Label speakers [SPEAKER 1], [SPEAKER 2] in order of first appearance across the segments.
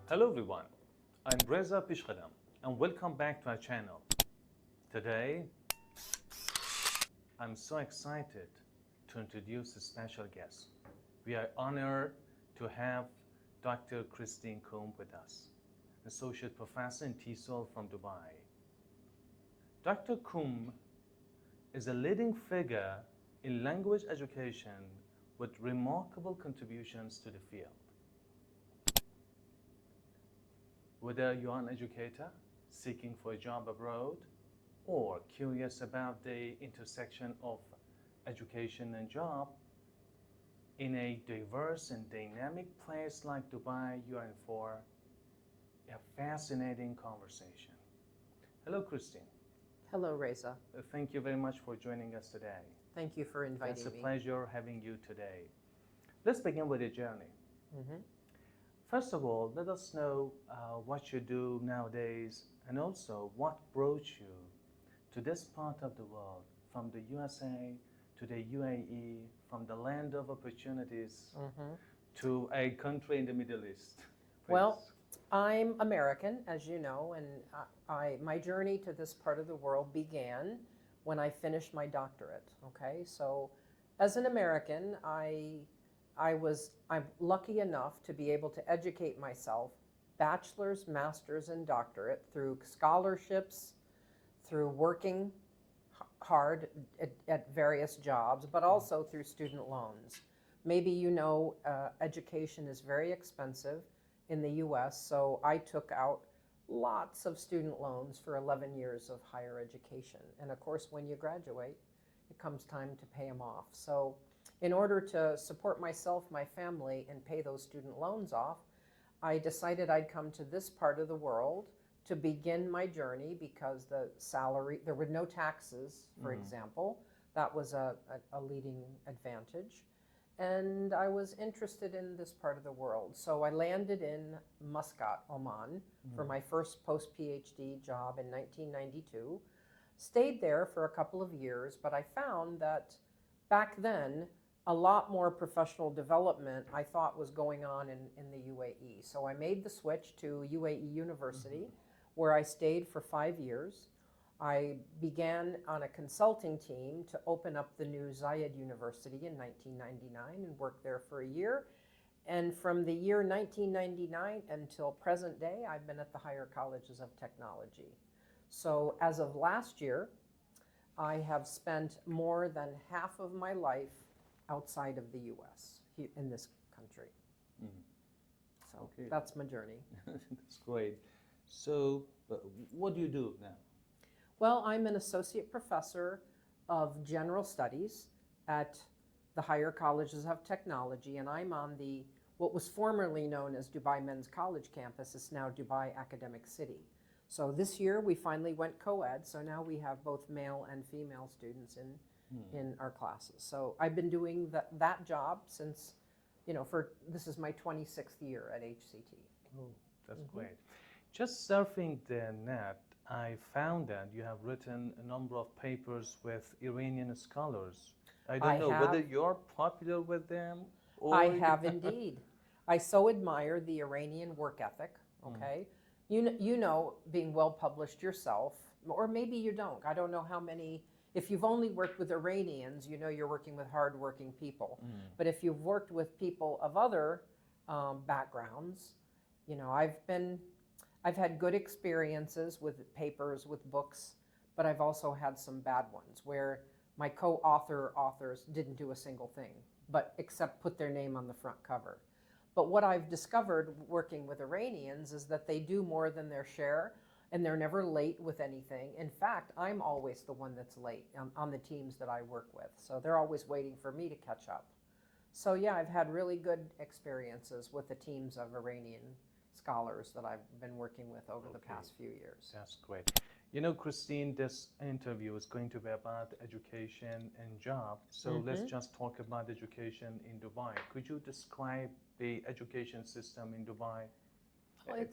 [SPEAKER 1] Hello everyone, I'm Reza Pishkadam and welcome back to our channel. Today, I'm so excited to introduce a special guest. We are honored to have Dr. Christine Coombe with us, Associate Professor in TESOL from Dubai. Dr. Coombe is a leading figure in language education with remarkable contributions to the field. Whether you are an educator seeking for a job abroad or curious about the intersection of education and job, in a diverse and dynamic place like Dubai, you are in for a fascinating conversation. Hello, Christine.
[SPEAKER 2] Hello, Reza.
[SPEAKER 1] Thank you very much for joining us today.
[SPEAKER 2] Thank you for inviting me.
[SPEAKER 1] It's a pleasure having you today. Let's begin with your journey.
[SPEAKER 2] Mm-hmm.
[SPEAKER 1] First of all, let us know what you do nowadays and also what brought you to this part of the world, from the USA to the UAE, from the land of opportunities to a country in the Middle East. Please.
[SPEAKER 2] Well, I'm American, as you know, and my journey to this part of the world began when I finished my doctorate. Okay, so as an American, I'm lucky enough to be able to educate myself, bachelor's, master's, and doctorate through scholarships, through working hard at various jobs, but also through student loans. Maybe you know education is very expensive in the US, so I took out lots of student loans for 11 years of higher education. And of course, when you graduate, it comes time to pay them off. So in order to support myself, my family, and pay those student loans off, I decided I'd come to this part of the world to begin my journey because the salary, there were no taxes, for example. That was a leading advantage. And I was interested in this part of the world. So I landed in Muscat, Oman, for my first post-PhD job in 1992. Stayed there for a couple of years, but I found that back then, a lot more professional development I thought was going on in the UAE. So I made the switch to UAE University, where I stayed for 5 years. I began on a consulting team to open up the new Zayed University in 1999 and worked there for a year. And from the year 1999 until present day, I've been at the higher colleges of technology. So as of last year, I have spent more than half of my life outside of the US, here in this country. So
[SPEAKER 1] Okay.
[SPEAKER 2] that's my journey.
[SPEAKER 1] That's great. So, what do you do now?
[SPEAKER 2] Well, I'm an associate professor of general studies at the higher colleges of technology, and I'm on the what was formerly known as Dubai Men's College campus. It's now Dubai Academic City. So this year we finally went co-ed, so now we have both male and female students in our classes. So I've been doing that job since, this is my 26th year at HCT.
[SPEAKER 1] Oh, that's great. Just surfing the net, I found that you have written a number of papers with Iranian scholars. I don't know whether you're popular with them or...
[SPEAKER 2] I have indeed. I so admire the Iranian work ethic, okay? You know, being well published yourself, or maybe you don't. I don't know how many, if you've only worked with Iranians, you know you're working with hardworking people. But if you've worked with people of other backgrounds, I've had good experiences with papers, with books, but I've also had some bad ones where my authors didn't do a single thing, but except put their name on the front cover. But what I've discovered working with Iranians is that they do more than their share, and they're never late with anything. In fact, I'm always the one that's late on the teams that I work with. So they're always waiting for me to catch up. So yeah, I've had really good experiences with the teams of Iranian scholars that I've been working with over the past few years.
[SPEAKER 1] That's great. You know, Christine, this interview is going to be about education and job. So let's just talk about education in Dubai. Could you describe the education system in Dubai,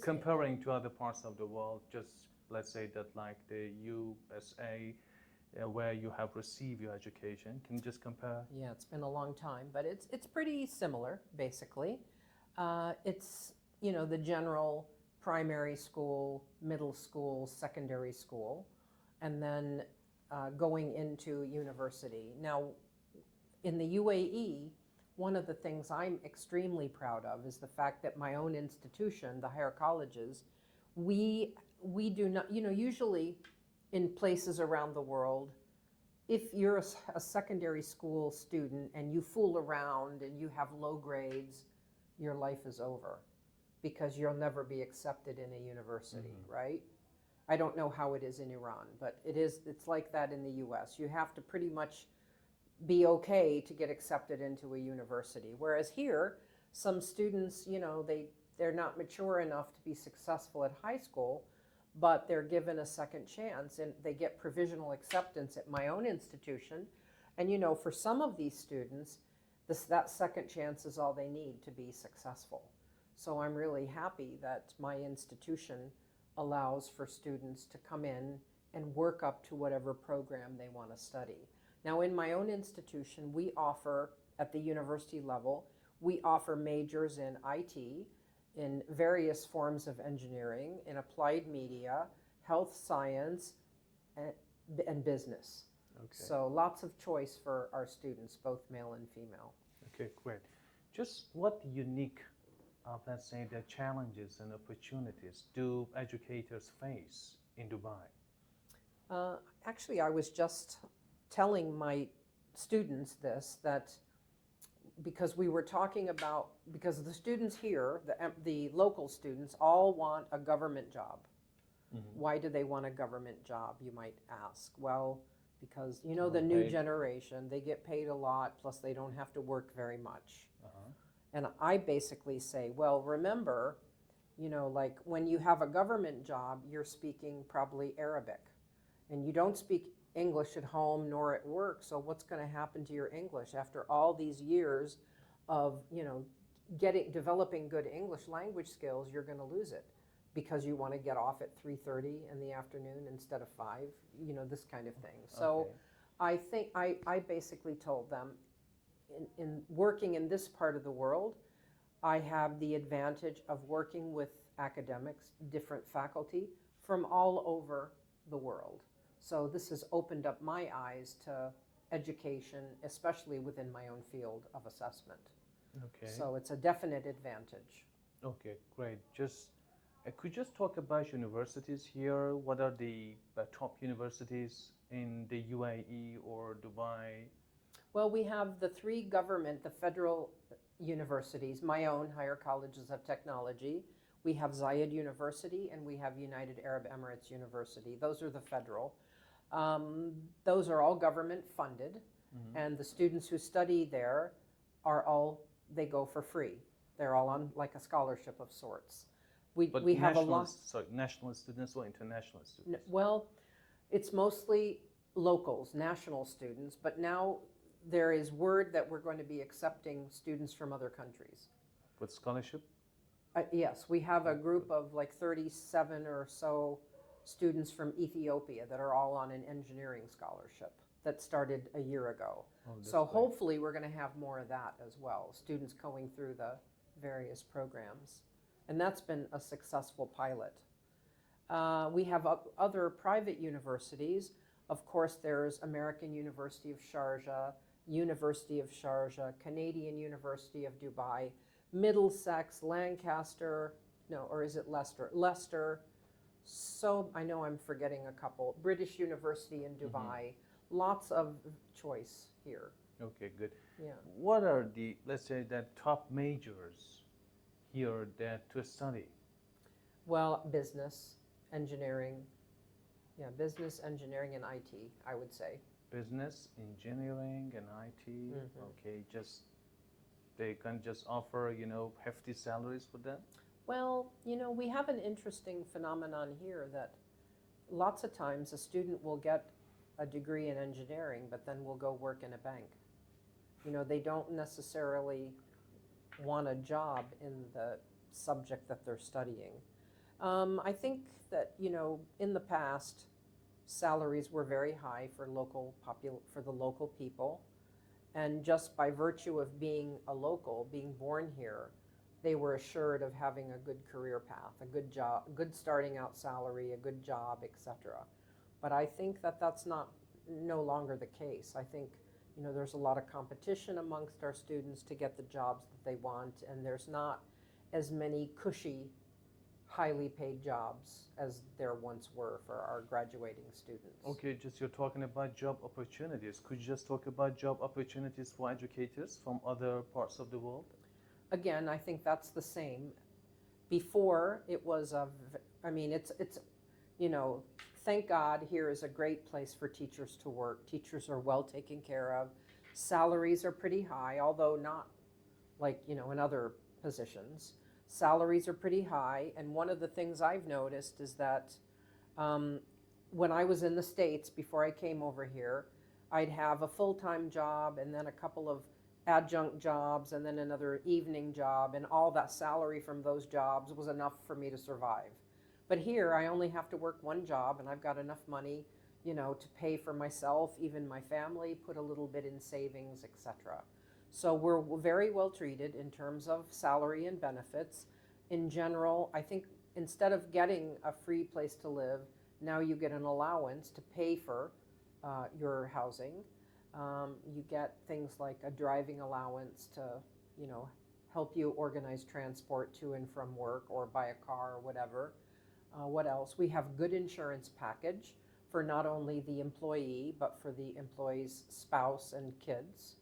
[SPEAKER 1] comparing to other parts of the world? Just let's say that like the USA, where you have received your education. Can you just compare?
[SPEAKER 2] Yeah, it's been a long time, but it's pretty similar, basically. It's the general primary school, middle school, secondary school, and then going into university. Now, in the UAE, one of the things I'm extremely proud of is the fact that my own institution, the higher colleges, we do not, usually in places around the world, if you're a secondary school student and you fool around and you have low grades, your life is over because you'll never be accepted in a university, right? I don't know how it is in Iran, but it's like that in the US. You have to pretty much be okay to get accepted into a university. Whereas here, some students, they're not mature enough to be successful at high school, but they're given a second chance and they get provisional acceptance at my own institution. And for some of these students, that second chance is all they need to be successful. So I'm really happy that my institution allows for students to come in and work up to whatever program they want to study. Now, in my own institution, we offer, at the university level, we offer majors in IT, in various forms of engineering, in applied media, health science, and business. Okay. So lots of choice for our students, both male and female.
[SPEAKER 1] Okay, great. Just what unique, let's say, the challenges and opportunities do educators face in Dubai?
[SPEAKER 2] Actually, I was just telling my students this, that because we were talking about, because the students here, the local students, all want a government job. Why do they want a government job, you might ask? Well, because, the new generation, they get paid a lot, plus they don't have to work very much. And I basically say, well, remember, like when you have a government job, you're speaking probably Arabic. And you don't speak English at home nor at work, so what's going to happen to your English after all these years of, developing good English language skills? You're going to lose it because you want to get off at 3:30 in the afternoon instead of 5, this kind of thing. So I think I basically told them, in working in this part of the world, I have the advantage of working with academics, different faculty from all over the world. So this has opened up my eyes to education, especially within my own field of assessment. Okay. So it's a definite advantage.
[SPEAKER 1] Okay, great. Could you just talk about universities here? What are the top universities in the UAE or Dubai?
[SPEAKER 2] Well, we have the 3 the federal universities, my own higher colleges of technology. We have Zayed University and we have United Arab Emirates University. Those are the federal. Those are all government funded, and the students who study there they go for free. They're all on like a scholarship of sorts. We have a lot.
[SPEAKER 1] So national students or international students?
[SPEAKER 2] Well, it's mostly locals, national students, but now there is word that we're going to be accepting students from other countries.
[SPEAKER 1] With scholarship?
[SPEAKER 2] Yes, we have a group of like 37 or so students from Ethiopia that are all on an engineering scholarship that started a year ago. So hopefully we're going to have more of that as well, students going through the various programs. And that's been a successful pilot. We have other private universities. Of course, there's American University of Sharjah, University of Sharjah, Canadian University of Dubai, Middlesex, Lancaster, or is it Leicester? Leicester. So I know I'm forgetting a couple. British University in Dubai. Lots of choice here.
[SPEAKER 1] Okay, good.
[SPEAKER 2] Yeah.
[SPEAKER 1] What are the, let's say, the top majors here to study?
[SPEAKER 2] Well, business, engineering. Yeah, business, engineering, and IT, I would say.
[SPEAKER 1] Business, engineering, and IT. Okay, they can just offer, hefty salaries for that?
[SPEAKER 2] Well, we have an interesting phenomenon here that lots of times a student will get a degree in engineering, but then will go work in a bank. They don't necessarily want a job in the subject that they're studying. I think that, in the past, salaries were very high for the local people. And just by virtue of being a local, being born here, they were assured of having a good career path, a good job, good starting out salary, a good job, etc. But I think that that's not no longer the case. I think, you know, there's a lot of competition amongst our students to get the jobs that they want, and there's not as many cushy, highly paid jobs as there once were for our graduating students.
[SPEAKER 1] Okay, just you're talking about job opportunities. Could you just talk about job opportunities for educators from other parts of the world?
[SPEAKER 2] Again, I think that's the same. Before it was I mean, it's, you know, thank God here is a great place for teachers to work. Teachers are well taken care of. Salaries are pretty high, although not like, you know, in other positions. Salaries are pretty high, and one of the things I've noticed is that when I was in the States, before I came over here, I'd have a full-time job and then a couple of adjunct jobs and then another evening job, and all that salary from those jobs was enough for me to survive. But here I only have to work one job and I've got enough money, you know, to pay for myself, even my family, put a little bit in savings, etc. So we're very well treated in terms of salary and benefits. In general, I think instead of getting a free place to live, now you get an allowance to pay for your housing. You get things like a driving allowance to, you know, help you organize transport to and from work or buy a car or whatever. What else? We have good insurance package for not only the employee, but for the employee's spouse and kids.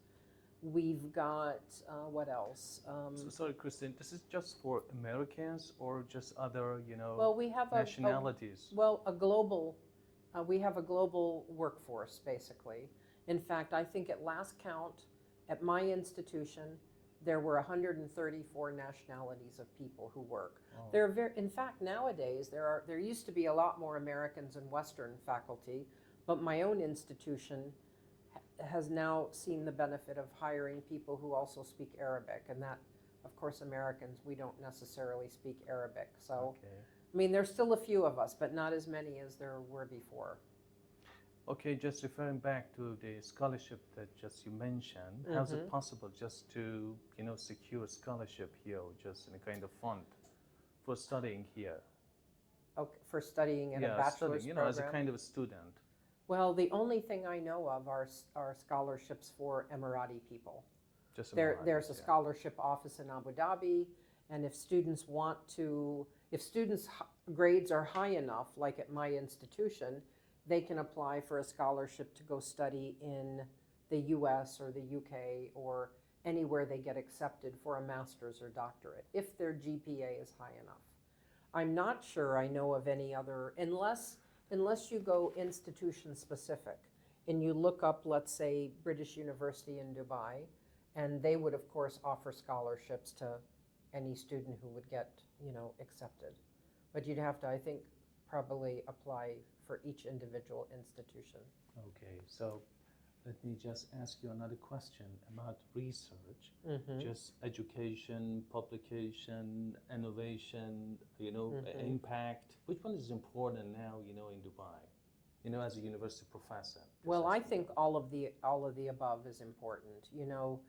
[SPEAKER 2] We've got, what else?
[SPEAKER 1] So sorry, Christine, this is just for Americans or just other, you know,
[SPEAKER 2] Well, we have
[SPEAKER 1] nationalities?
[SPEAKER 2] we have a global workforce, basically. In fact, I think at last count, at my institution, there were 134 nationalities of people who work.
[SPEAKER 1] Oh.
[SPEAKER 2] In fact, nowadays, there used to be a lot more Americans and Western faculty, but my own institution has now seen the benefit of hiring people who also speak Arabic, and that, of course, Americans, we don't necessarily speak Arabic. So,
[SPEAKER 1] Okay.
[SPEAKER 2] I mean, there's still a few of us, but not as many as there were before.
[SPEAKER 1] Okay, just referring back to the scholarship that just you mentioned, how's it possible just to, you know, secure a scholarship here or just in a kind of fund for studying here?
[SPEAKER 2] Okay, for studying in a
[SPEAKER 1] Yeah,
[SPEAKER 2] bachelor's
[SPEAKER 1] studying, you know, as a
[SPEAKER 2] program.
[SPEAKER 1] kind of a student.
[SPEAKER 2] Well, the only thing I know of are scholarships for Emirati people.
[SPEAKER 1] Just
[SPEAKER 2] There's a
[SPEAKER 1] yeah.
[SPEAKER 2] scholarship office in Abu Dhabi, and if students grades are high enough, like at my institution, they can apply for a scholarship to go study in the US or the UK or anywhere they get accepted for a master's or doctorate, if their GPA is high enough. I'm not sure I know of any other, unless you go institution specific and you look up, let's say, British University in Dubai, and they would, of course, offer scholarships to any student who would get, you know, accepted. But you'd have to, I think, probably apply for each individual institution.
[SPEAKER 1] Okay, so let me just ask you another question about research, just education, publication, innovation, you know, impact. Which one is important now, you know, in Dubai, you know, as a university professor?
[SPEAKER 2] Well, I think all of the above is important. You know,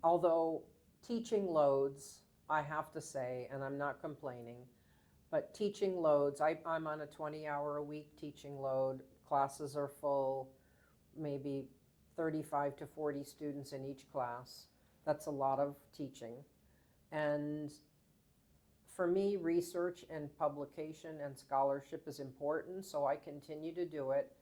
[SPEAKER 2] although teaching loads, I have to say, and I'm not complaining, but teaching loads, I'm on a 20-hour-a-week teaching load. Classes are full, maybe 35 to 40 students in each class. That's a lot of teaching. And for me, research and publication and scholarship is important, so I continue to do it,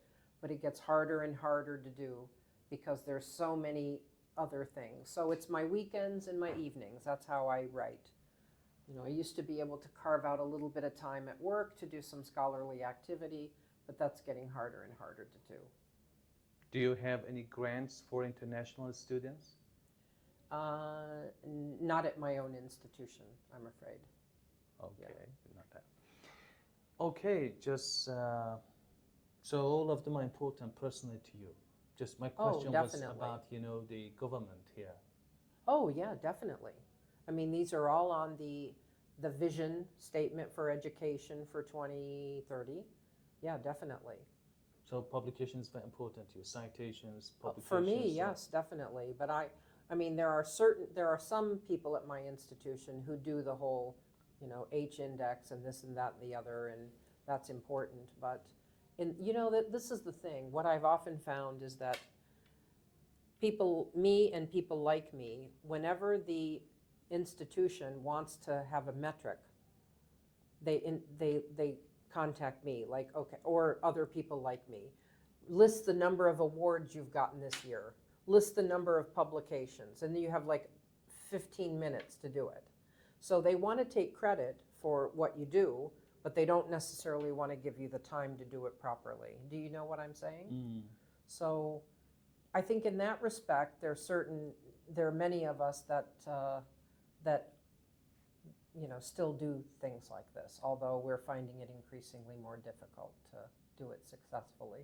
[SPEAKER 2] but it gets harder and harder to do because there's so many other things. So it's my weekends and my evenings. That's how I write. You know, I used to be able to carve out a little bit of time at work to do some scholarly activity, but that's getting harder and harder to do.
[SPEAKER 1] Do you have any grants for international students?
[SPEAKER 2] Not at my own institution, I'm afraid.
[SPEAKER 1] Okay, not that. Okay, just so all of them are important personally to you. Just my question was about, you know, the government here.
[SPEAKER 2] Oh yeah, definitely. I mean, these are all on the vision statement for education for 2030. Yeah, definitely.
[SPEAKER 1] So publication is very important to you. Citations, publications.
[SPEAKER 2] For me, yes, definitely. But I mean, there are some people at my institution who do the whole, H index and this and that and the other, and that's important. But that this is the thing. What I've often found is that me and people like me, whenever the institution wants to have a metric, they contact me, like, okay, or other people like me. List the number of awards you've gotten this year. List the number of publications, and then you have like 15 minutes to do it. So they want to take credit for what you do, but they don't necessarily want to give you the time to do it properly. Do you know what I'm saying?
[SPEAKER 1] Mm.
[SPEAKER 2] So I think in that respect, there are many of us that still do things like this, although we're finding it increasingly more difficult to do it successfully.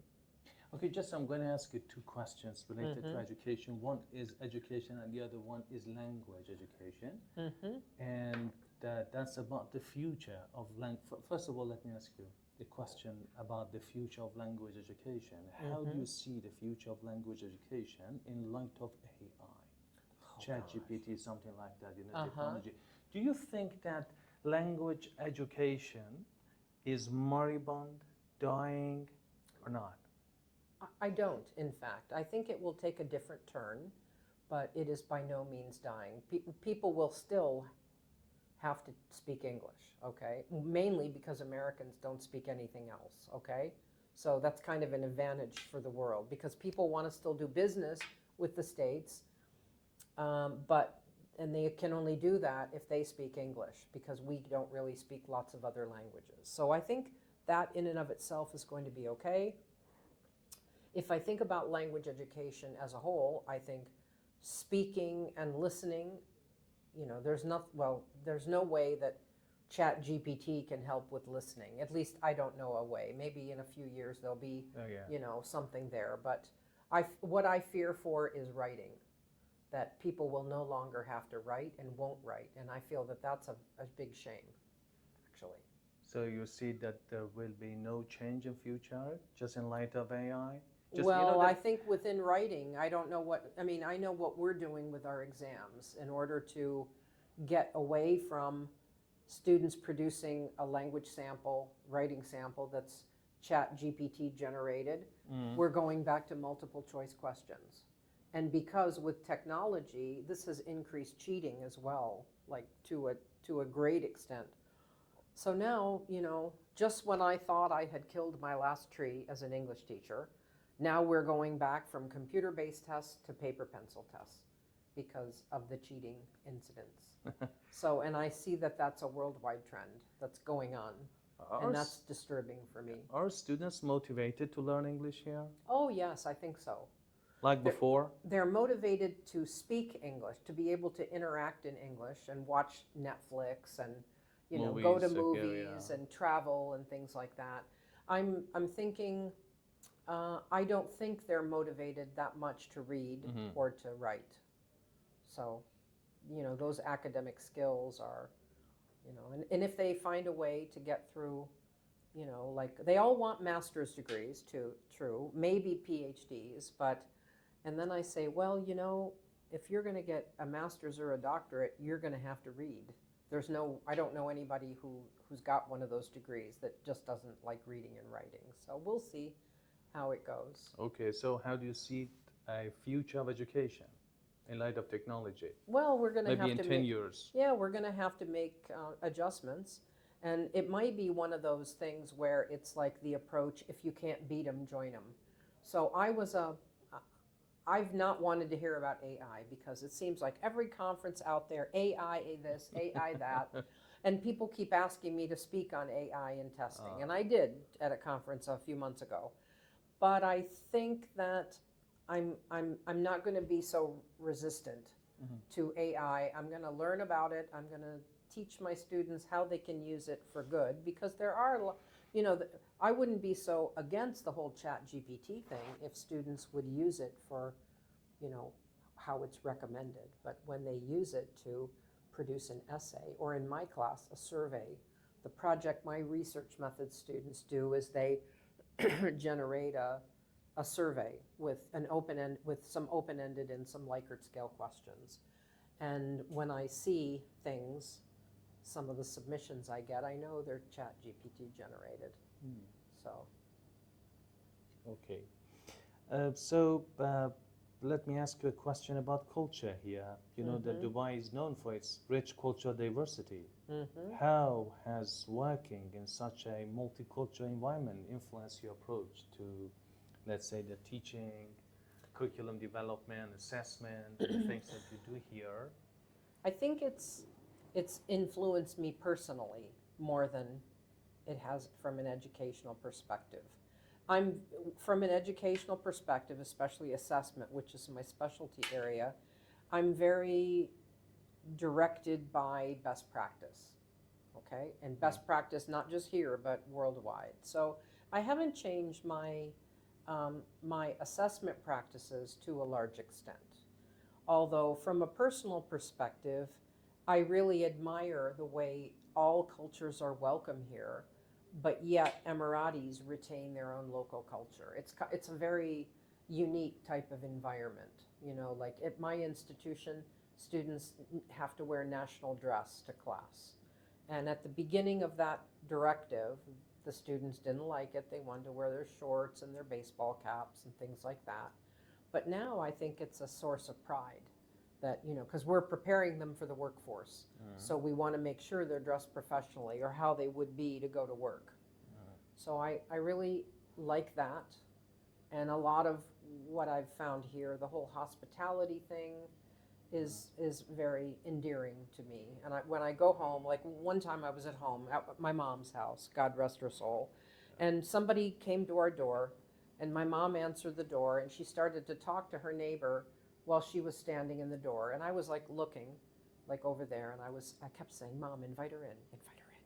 [SPEAKER 1] Okay, just I'm going to ask you two questions related to education. One is education, and the other one is language education. And that's about the future of language. First of all, let me ask you a question about the future of language education. How do you see the future of language education in light of AI? ChatGPT, something like that, technology. Do you think that language education is moribund, dying, or not?
[SPEAKER 2] I don't, in fact. I think it will take a different turn, but it is by no means dying. People will still have to speak English, okay? Mainly because Americans don't speak anything else, okay? So that's kind of an advantage for the world because people want to still do business with the States, and they can only do that if they speak English because we don't really speak lots of other languages. So I think that in and of itself is going to be okay. If I think about language education as a whole, I think speaking and listening, there's no way that ChatGPT can help with listening. At least I don't know a way. Maybe in a few years there'll be, something there. But what I fear for is writing, that people will no longer have to write and won't write. And I feel that that's a big shame, actually.
[SPEAKER 1] So you see that there will be no change in future, just in light of AI?
[SPEAKER 2] I think within writing, I don't know I know what we're doing with our exams in order to get away from students producing a language sample, writing sample that's ChatGPT generated. We're going back to multiple choice questions. And because with technology, this has increased cheating as well, like to a great extent. So now, just when I thought I had killed my last tree as an English teacher, now we're going back from computer-based tests to paper pencil tests because of the cheating incidents. And I see that that's a worldwide trend that's going on, and that's disturbing for me.
[SPEAKER 1] Are students motivated to learn English here?
[SPEAKER 2] Oh, yes, I think so.
[SPEAKER 1] Like before?
[SPEAKER 2] They're motivated to speak English, to be able to interact in English and watch Netflix and go to movies and travel and things like that. I'm thinking. I don't think they're motivated that much to read or to write. So, those academic skills are, and if they find a way to get through, like they all want master's degrees too, true, maybe PhDs, and then I say, well, if you're going to get a master's or a doctorate, you're going to have to read. I don't know anybody who's got one of those degrees that just doesn't like reading and writing. So we'll see how it goes.
[SPEAKER 1] Okay, so how do you see a future of education in light of technology?
[SPEAKER 2] Well, we're going to have to
[SPEAKER 1] maybe in 10 years.
[SPEAKER 2] Yeah, we're going to have to make adjustments, and it might be one of those things where it's like the approach: if you can't beat them, join them. So I've not wanted to hear about AI because it seems like every conference out there, AI this, AI that. And people keep asking me to speak on AI in testing, and I did at a conference a few months ago. But I think that I'm not going to be so resistant to AI. I'm going to learn about it. I'm going to teach my students how they can use it for good because there are, I wouldn't be so against the whole ChatGPT thing if students would use it for, how it's recommended. But when they use it to produce an essay, or in my class, a survey, the project my research methods students do is they generate a survey with an with some open-ended and some Likert scale questions. And when I see things, some of the submissions I get, I know they're Chat GPT generated. So.
[SPEAKER 1] Okay. So let me ask you a question about culture here. You know that Dubai is known for its rich cultural diversity. How has working in such a multicultural environment influenced your approach to, let's say, the teaching, curriculum development, assessment, and things that you do here?
[SPEAKER 2] I think it's influenced me personally more than it has from an educational perspective. From an educational perspective, especially assessment, which is my specialty area, I'm very directed by best practice, okay? And best practice not just here, but worldwide. So I haven't changed my assessment practices to a large extent. Although from a personal perspective, I really admire the way all cultures are welcome here, but yet Emiratis retain their own local culture. It's a very unique type of environment. You know, like at my institution, students have to wear national dress to class. And at the beginning of that directive, the students didn't like it. They wanted to wear their shorts and their baseball caps and things like that. But now I think it's a source of pride that, you know, because we're preparing them for the workforce. So we want to make sure they're dressed professionally or how they would be to go to work. So I really like that. And a lot of what I've found here, the whole hospitality thing is very endearing to me. And when I go home, like one time I was at home at my mom's house, God rest her soul, and somebody came to our door, and my mom answered the door, and she started to talk to her neighbor while she was standing in the door. And I was like looking like over there, and I kept saying, Mom, invite her in, invite her in.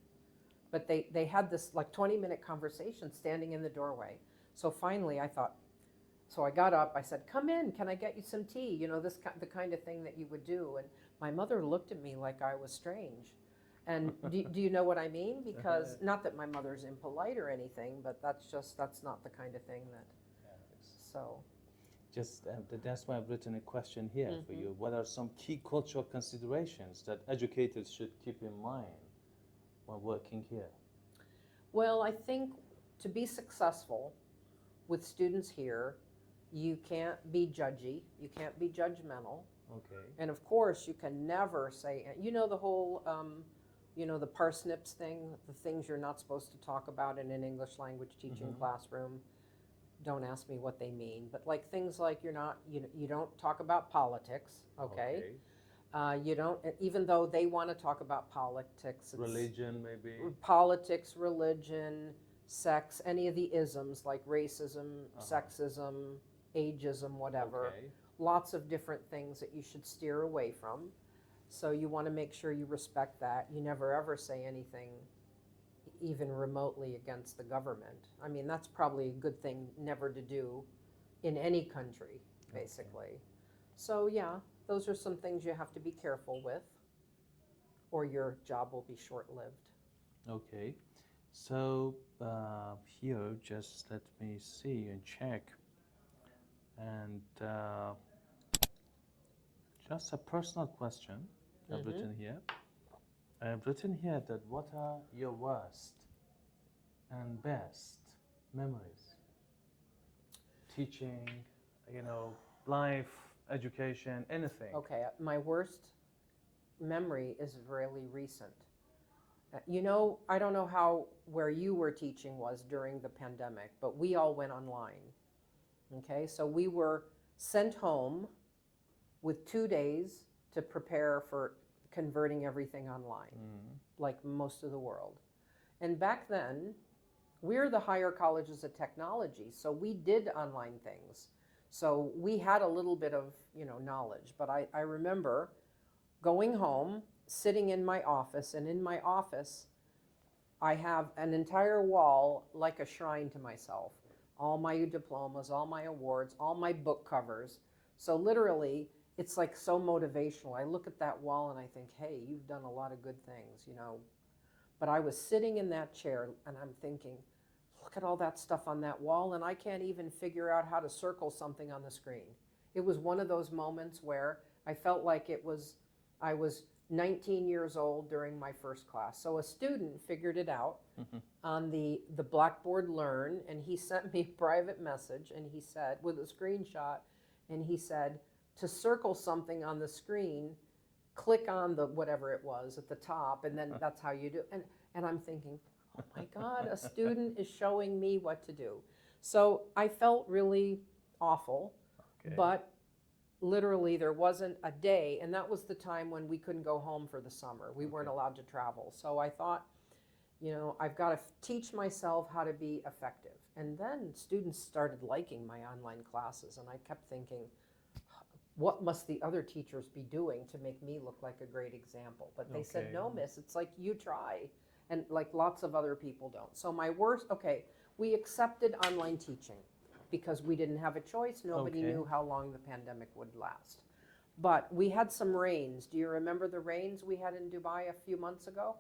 [SPEAKER 2] But they had this like 20-minute conversation standing in the doorway. So finally I thought, so I got up, I said, come in, can I get you some tea? You know, the kind of thing that you would do. And my mother looked at me like I was strange. And do you know what I mean? Because not that my mother's impolite or anything, but that's not the kind of thing that, so.
[SPEAKER 1] That's why I've written a question here for you. What are some key cultural considerations that educators should keep in mind while working here?
[SPEAKER 2] Well, I think to be successful with students here, you can't be judgy, you can't be judgmental.
[SPEAKER 1] Okay.
[SPEAKER 2] And of course, you can never say, you know, the whole, you know, the parsnips thing, the things you're not supposed to talk about in an English language teaching classroom. Don't ask me what they mean, but like things like you don't talk about politics, okay? You don't, even though they want to talk about politics.
[SPEAKER 1] Religion, maybe.
[SPEAKER 2] Politics, religion, sex, any of the isms like racism, sexism, ageism, whatever.
[SPEAKER 1] Okay.
[SPEAKER 2] Lots of different things that you should steer away from. So you want to make sure you respect that. You never ever say anything even remotely against the government. I mean, that's probably a good thing never to do in any country, basically. Okay. So yeah, those are some things you have to be careful with, or your job will be short-lived.
[SPEAKER 1] Okay. So here, just let me see and check. And just a personal question I've written here. I've written here that what are your worst and best memories? Teaching, you know, life, education, anything.
[SPEAKER 2] Okay, my worst memory is really recent. You know, I don't know where you were teaching was during the pandemic, but we all went online. Okay, so we were sent home with 2 days to prepare for converting everything online, like most of the world. And back then, we're the higher colleges of technology, so we did online things. So we had a little bit of, you know, knowledge, but I remember going home, sitting in my office, and in my office, I have an entire wall like a shrine to myself. All my diplomas, all my awards, all my book covers. So literally, it's like so motivational. I look at that wall and I think, hey, you've done a lot of good things, you know. But I was sitting in that chair and I'm thinking, look at all that stuff on that wall, and I can't even figure out how to circle something on the screen. It was one of those moments where I felt like I was 19 years old during my first class. So a student figured it out on the Blackboard Learn, and he sent me a private message, and he said, with a screenshot, and he said, to circle something on the screen, click on the whatever it was at the top, and then that's how you do it. And I'm thinking, oh my God, a student is showing me what to do. So I felt really awful, but literally there wasn't a day, and that was the time when we couldn't go home for the summer. We weren't allowed to travel. So I thought, I've got to teach myself how to be effective. And then students started liking my online classes, and I kept thinking, what must the other teachers be doing to make me look like a great example? But they said, no, miss, it's like you try. And like lots of other people don't. So we accepted online teaching because we didn't have a choice. Nobody knew how long the pandemic would last. But we had some rains. Do you remember the rains we had in Dubai a few months ago?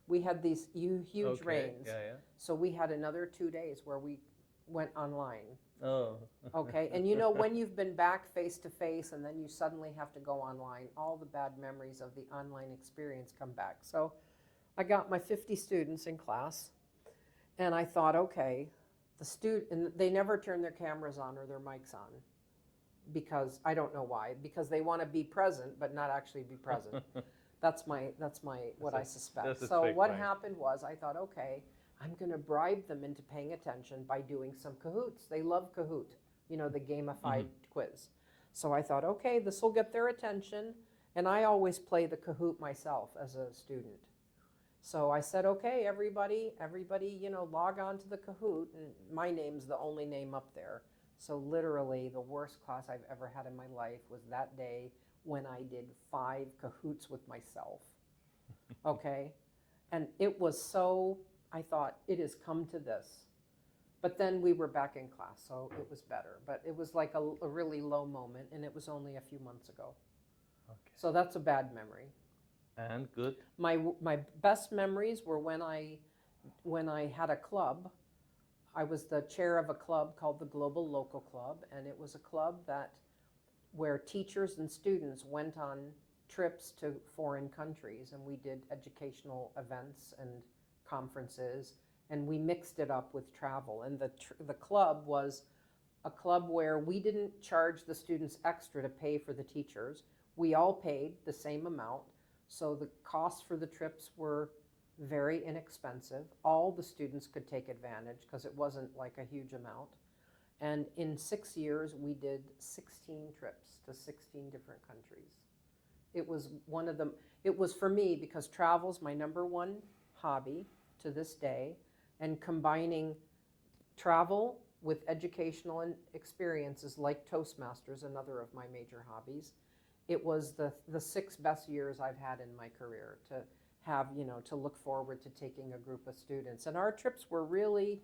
[SPEAKER 2] We had these huge rains.
[SPEAKER 1] Yeah.
[SPEAKER 2] So we had another 2 days where we went online.
[SPEAKER 1] Oh.
[SPEAKER 2] Okay, and when you've been back face to face and then you suddenly have to go online, all the bad memories of the online experience come back. So I got my 50 students in class, and I thought, okay, and they never turn their cameras on or their mics on, because I don't know why, because they want to be present but not actually be present. That's what I suspect. So what happened was I thought, okay, I'm going to bribe them into paying attention by doing some Kahoots. They love Kahoot, the gamified quiz. So I thought, okay, this will get their attention. And I always play the Kahoot myself as a student. So I said, okay, everybody, log on to the Kahoot. And my name's the only name up there. So literally the worst class I've ever had in my life was that day when I did 5 Kahoots with myself. Okay? And it was so... I thought, it has come to this. But then we were back in class, so it was better. But it was like a really low moment, and it was only a few months ago. Okay. So that's a bad memory.
[SPEAKER 1] And good?
[SPEAKER 2] My best memories were when I had a club. I was the chair of a club called the Global Local Club, and it was a club where teachers and students went on trips to foreign countries, and we did educational events and conferences, and we mixed it up with travel. And the club was a club where we didn't charge the students extra to pay for the teachers. We all paid the same amount, so the costs for the trips were very inexpensive. All the students could take advantage because it wasn't like a huge amount. And in 6 years, we did 16 trips to 16 different countries. It was for me, because travel's my number one hobby to this day, and combining travel with educational experiences like Toastmasters, another of my major hobbies. It was the 6 best years I've had in my career to have, to look forward to taking a group of students. And our trips were really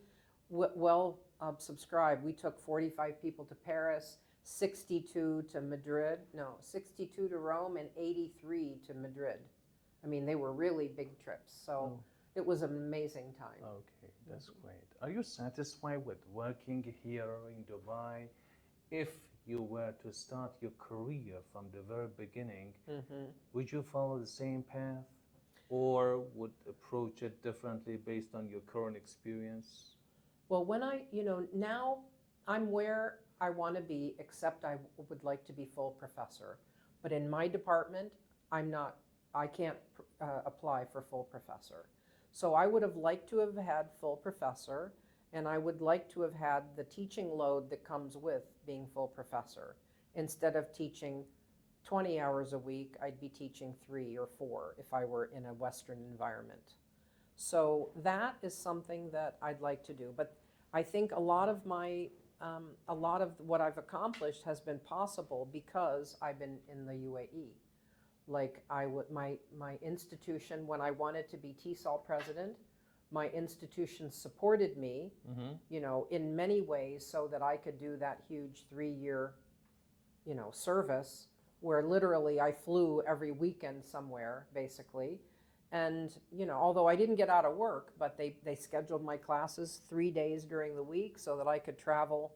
[SPEAKER 2] well subscribed. We took 45 people to Paris, 62 to Rome, and 83 to Madrid. I mean, they were really big trips. So it was an amazing time.
[SPEAKER 1] Okay, that's great. Are you satisfied with working here in Dubai? If you were to start your career from the very beginning, would you follow the same path, or would approach it differently based on your current experience?
[SPEAKER 2] Well, now I'm where I want to be, except I would like to be full professor. But in my department, I can't apply for full professor. So I would have liked to have had full professor, and I would like to have had the teaching load that comes with being full professor. Instead of teaching 20 hours a week, I'd be teaching 3 or 4 if I were in a Western environment. So that is something that I'd like to do. But I think a lot of what I've accomplished has been possible because I've been in the UAE. Like my institution, when I wanted to be TESOL president, my institution supported me, in many ways, so that I could do that huge 3-year, service where literally I flew every weekend somewhere, basically, And, although I didn't get out of work, but they scheduled my classes 3 days during the week so that I could travel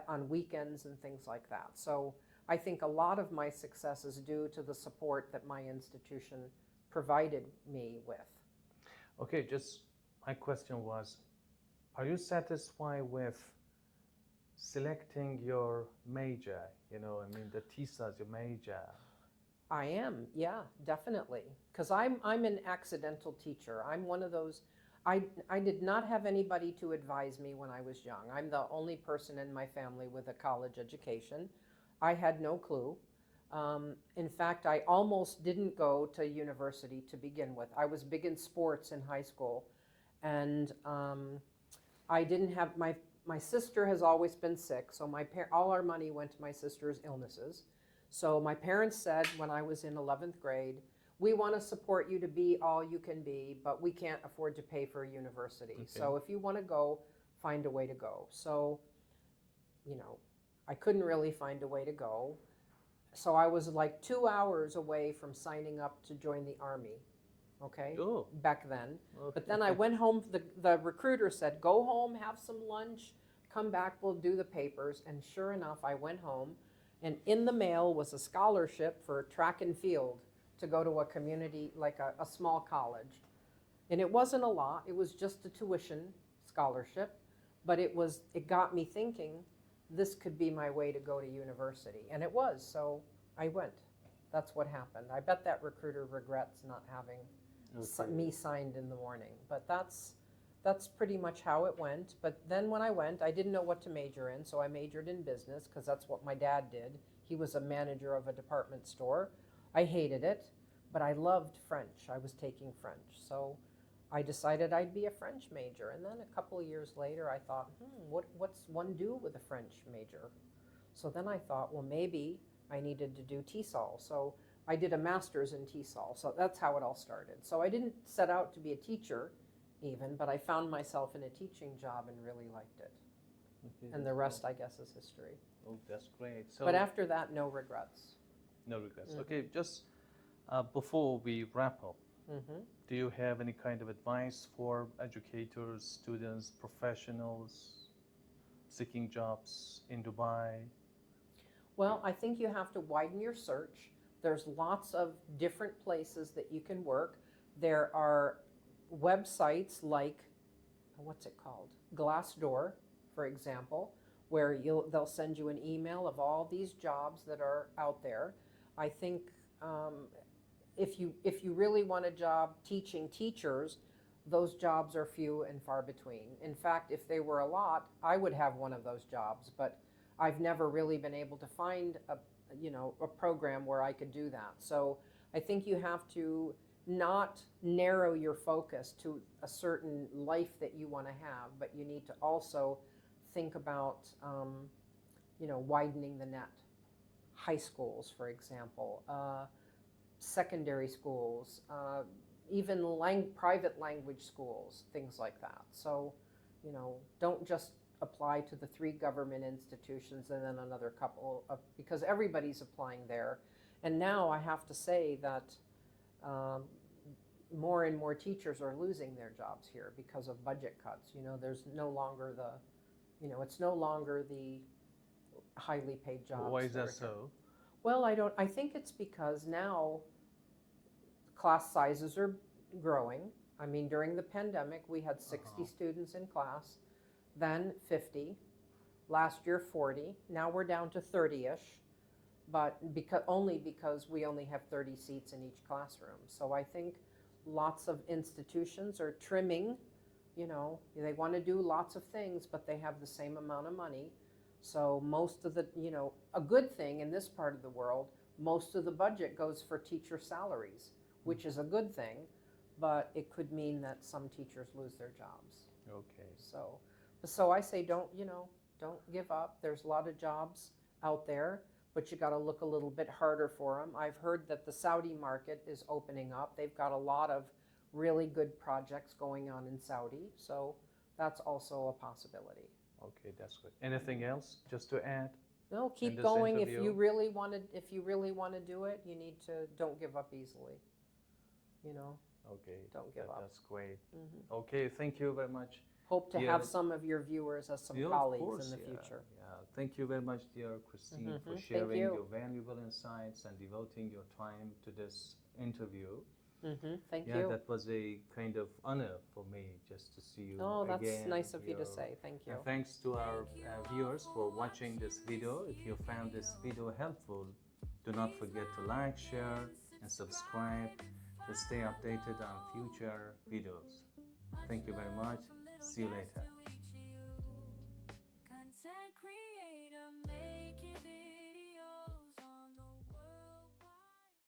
[SPEAKER 2] on weekends and things like that. So I think a lot of my success is due to the support that my institution provided me with.
[SPEAKER 1] Okay, just my question was, are you satisfied with selecting your major? The TESOL, your major.
[SPEAKER 2] I am, yeah, definitely. Because I'm an accidental teacher. I'm one of those. I did not have anybody to advise me when I was young. I'm the only person in my family with a college education. I had no clue. In fact, I almost didn't go to university to begin with. I was big in sports in high school, and I didn't have my sister has always been sick, so all our money went to my sister's illnesses. So my parents said when I was in 11th grade, we want to support you to be all you can be, but we can't afford to pay for a university. Okay. So if you want to go, find a way to go. So, I couldn't really find a way to go. So I was like 2 hours away from signing up to join the Army, okay, back then. Okay. But then I went home, the recruiter said, go home, have some lunch, come back, we'll do the papers. And sure enough, I went home. And in the mail was a scholarship for track and field to go to a community, like a small college. And it wasn't a lot, it was just a tuition scholarship, but it got me thinking, this could be my way to go to university. And it was, so I went. That's what happened. I bet that recruiter regrets not having me signed in the morning. But that's pretty much how it went. But then when I went, I didn't know what to major in, so I majored in business because that's what my dad did. He was a manager of a department store. I hated it, but I loved French. I was taking French. So I decided I'd be a French major. And then a couple of years later, I thought, what's one do with a French major? So then I thought, well, maybe I needed to do TESOL. So I did a master's in TESOL. So that's how it all started. So I didn't set out to be a teacher even, but I found myself in a teaching job and really liked it. Okay, and the rest, I guess, is history.
[SPEAKER 1] Oh, that's great. So,
[SPEAKER 2] but after that, no regrets.
[SPEAKER 1] No regrets. Mm-hmm. Okay, just before we wrap up, mm-hmm. do you have any kind of advice for educators, students, professionals seeking jobs in Dubai?
[SPEAKER 2] Well, I think you have to widen your search. There's lots of different places that you can work. There are websites like, what's it called? Glassdoor, for example, where they'll send you an email of all these jobs that are out there. I think if you really want a job teaching teachers, those jobs are few and far between. In fact, if they were a lot, I would have one of those jobs, but I've never really been able to find a program where I could do that. So I think you have to not narrow your focus to a certain life that you want to have, but you need to also think about, widening the net. High schools, for example, secondary schools, even private language schools, things like that. So, don't just apply to the 3 government institutions and then another couple because everybody's applying there. And now I have to say that more and more teachers are losing their jobs here because of budget cuts. There's no longer it's no longer the highly paid jobs.
[SPEAKER 1] Why is that so?
[SPEAKER 2] Well, I think it's because now class sizes are growing. I mean, during the pandemic, we had 60 students in class, then 50, last year 40, now we're down to 30-ish, but only because we only have 30 seats in each classroom. So I think lots of institutions are trimming, they want to do lots of things, but they have the same amount of money. So most of the, a good thing in this part of the world, most of the budget goes for teacher salaries, which is a good thing, but it could mean that some teachers lose their jobs.
[SPEAKER 1] Okay.
[SPEAKER 2] So I say don't give up. There's a lot of jobs out there, but you got to look a little bit harder for them. I've heard that the Saudi market is opening up. They've got a lot of really good projects going on in Saudi, so that's also a possibility.
[SPEAKER 1] Okay, that's good. Anything else just to add?
[SPEAKER 2] No, keep going. If you really want to do it, you need to don't give up easily.
[SPEAKER 1] Okay,
[SPEAKER 2] Don't give up.
[SPEAKER 1] That's great.
[SPEAKER 2] Mhm.
[SPEAKER 1] Okay, thank you very much.
[SPEAKER 2] Hope to
[SPEAKER 1] Dear-
[SPEAKER 2] have some of your viewers as some
[SPEAKER 1] Yeah, of
[SPEAKER 2] colleagues
[SPEAKER 1] course,
[SPEAKER 2] in the
[SPEAKER 1] yeah,
[SPEAKER 2] future.
[SPEAKER 1] yeah. Thank you very much, dear Christine, for
[SPEAKER 2] Thank
[SPEAKER 1] sharing
[SPEAKER 2] you.
[SPEAKER 1] your valuable insights and devoting your time to this interview.
[SPEAKER 2] Thank
[SPEAKER 1] Yeah,
[SPEAKER 2] you.
[SPEAKER 1] that was a kind of honor for me just to see you
[SPEAKER 2] Oh, that's
[SPEAKER 1] again
[SPEAKER 2] nice of you to
[SPEAKER 1] here.
[SPEAKER 2] say. Thank you.
[SPEAKER 1] And thanks to our viewers for watching this video. If you found this video helpful, do not forget to like, share, and subscribe to stay updated on future videos. Thank you very much. See you later.
[SPEAKER 3] Content creator,